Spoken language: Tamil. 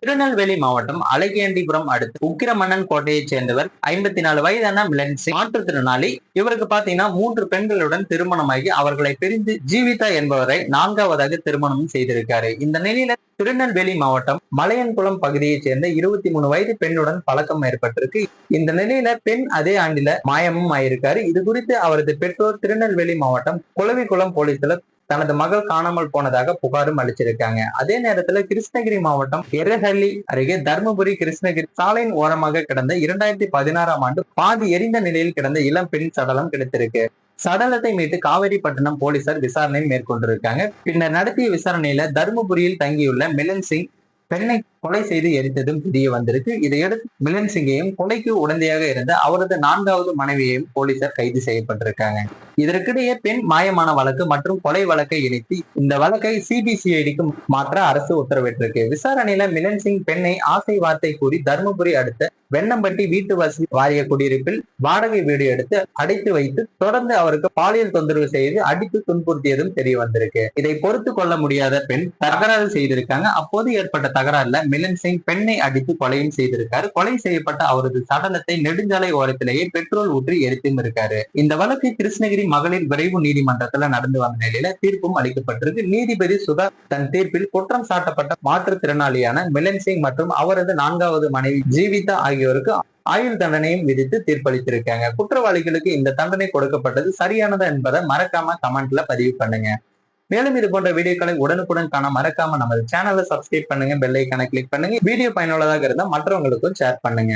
திருநெல்வேலி மாவட்டம் அழகியண்டிபுரம் அடுத்த உக்கிரமன்னன் கோட்டையைச் சேர்ந்தவர் 54 வயதான மிலன் சிங் மாற்றுத்திறனாளி. இவருக்கு பாத்தீங்கன்னா 3 பெண்களுடன் திருமணமாகி அவர்களை பிரிந்து ஜீவிதா என்பவரை 4வதாக திருமணம் செய்திருக்காரு. இந்த நிலையில திருநெல்வேலி மாவட்டம் மலையன்குளம் பகுதியைச் சேர்ந்த 23 வயது பெண்ணுடன் பழக்கம் ஏற்பட்டிருக்கு. இந்த நிலையில பெண் அதே ஆண்டில மாயமும் ஆயிருக்காரு. இது குறித்து அவரது பெற்றோர் திருநெல்வேலி மாவட்டம் குளவிக்குளம் போலீஸ்ல தனது மகள் காணாமல் போனதாக புகாரும் அளிச்சிருக்காங்க. அதே நேரத்துல கிருஷ்ணகிரி மாவட்டம் எரஹள்ளி அருகே தர்மபுரி கிருஷ்ணகிரி சாலையின் ஓரமாக கிடந்த 2016ஆம் ஆண்டு பாதி எரிந்த நிலையில் கிடந்த இளம் பெண் சடலம் கிடைத்திருக்கு. சடலத்தை மீட்டு காவேரிப்பட்டினம் போலீசார் விசாரணை மேற்கொண்டிருக்காங்க. பின்னர் நடத்திய விசாரணையில தர்மபுரியில் தங்கியுள்ள மிலன் சிங் பெண்ணை கொலை செய்து எரித்ததும் தெரிய வந்திருக்கு. இதையடுத்து மிலன் சிங்கையும் கொலைக்கு உடந்தையாக இருந்த அவரது 4வது மனைவியையும் போலீசார் கைது செய்யப்பட்டிருக்காங்க. இதற்கிடையே பெண் மாயமான வழக்கு மற்றும் கொலை வழக்கை இணைத்து இந்த வழக்கை சிபிசிஐடிக்கு மாற்ற அரசு உத்தரவிட்டிருக்கு. விசாரணையில மிலன் சிங் பெண்ணை ஆசை வார்த்தை கூறி தர்மபுரி அடுத்த வெண்ணம்பட்டி வீட்டு வசதி வாரிய குடியிருப்பில் வாடகை வீடு எடுத்து அடைத்து வைத்து தொடர்ந்து அவருக்கு பாலியல் தொந்தரவு செய்து அடித்து துன்புறுத்தியதும் தெரிய வந்திருக்கு. இதை பொறுத்து கொள்ள முடியாத பெண் தகராறு செய்திருக்காங்க. அப்போது ஏற்பட்ட தகராறுல மிலன் சிங் பெண்ணை அடித்து கொலையும் செய்திருக்காரு. கொலை செய்யப்பட்ட அவரது சடலத்தை நெடுஞ்சாலை ஓரத்திலேயே பெட்ரோல் ஊற்றி எரித்தும் இருக்காரு. இந்த வழக்கு கிருஷ்ணகிரி மகளிர் விரைவு நீதிமன்றத்துல நடந்து வந்த நிலையில தீர்ப்பும் அளிக்கப்பட்டிருக்கு. நீதிபதி சுதா தன் தீர்ப்பில் குற்றம் சாட்டப்பட்ட மாற்றுத்திறனாளியான மிலன் சிங் மற்றும் அவரது 4வது மனைவி ஜீவிதா ஆகியோருக்கு ஆயுள் தண்டனையும் விதித்து தீர்ப்பளித்திருக்காங்க. குற்றவாளிகளுக்கு இந்த தண்டனை கொடுக்கப்பட்டது சரியானதா என்பதை மறக்காம கமெண்ட்ல பதிவு பண்ணுங்க. மேலும் இது போன்ற வீடியோக்களை உடனுக்குடன் காண மறக்காம நமது சேனலை சப்ஸ்கிரைப் பண்ணுங்க, பெல் ஐகானை கிளிக் பண்ணுங்க. வீடியோ பயனுள்ளதாக இருந்தால் மற்றவங்களுக்கும் ஷேர் பண்ணுங்க.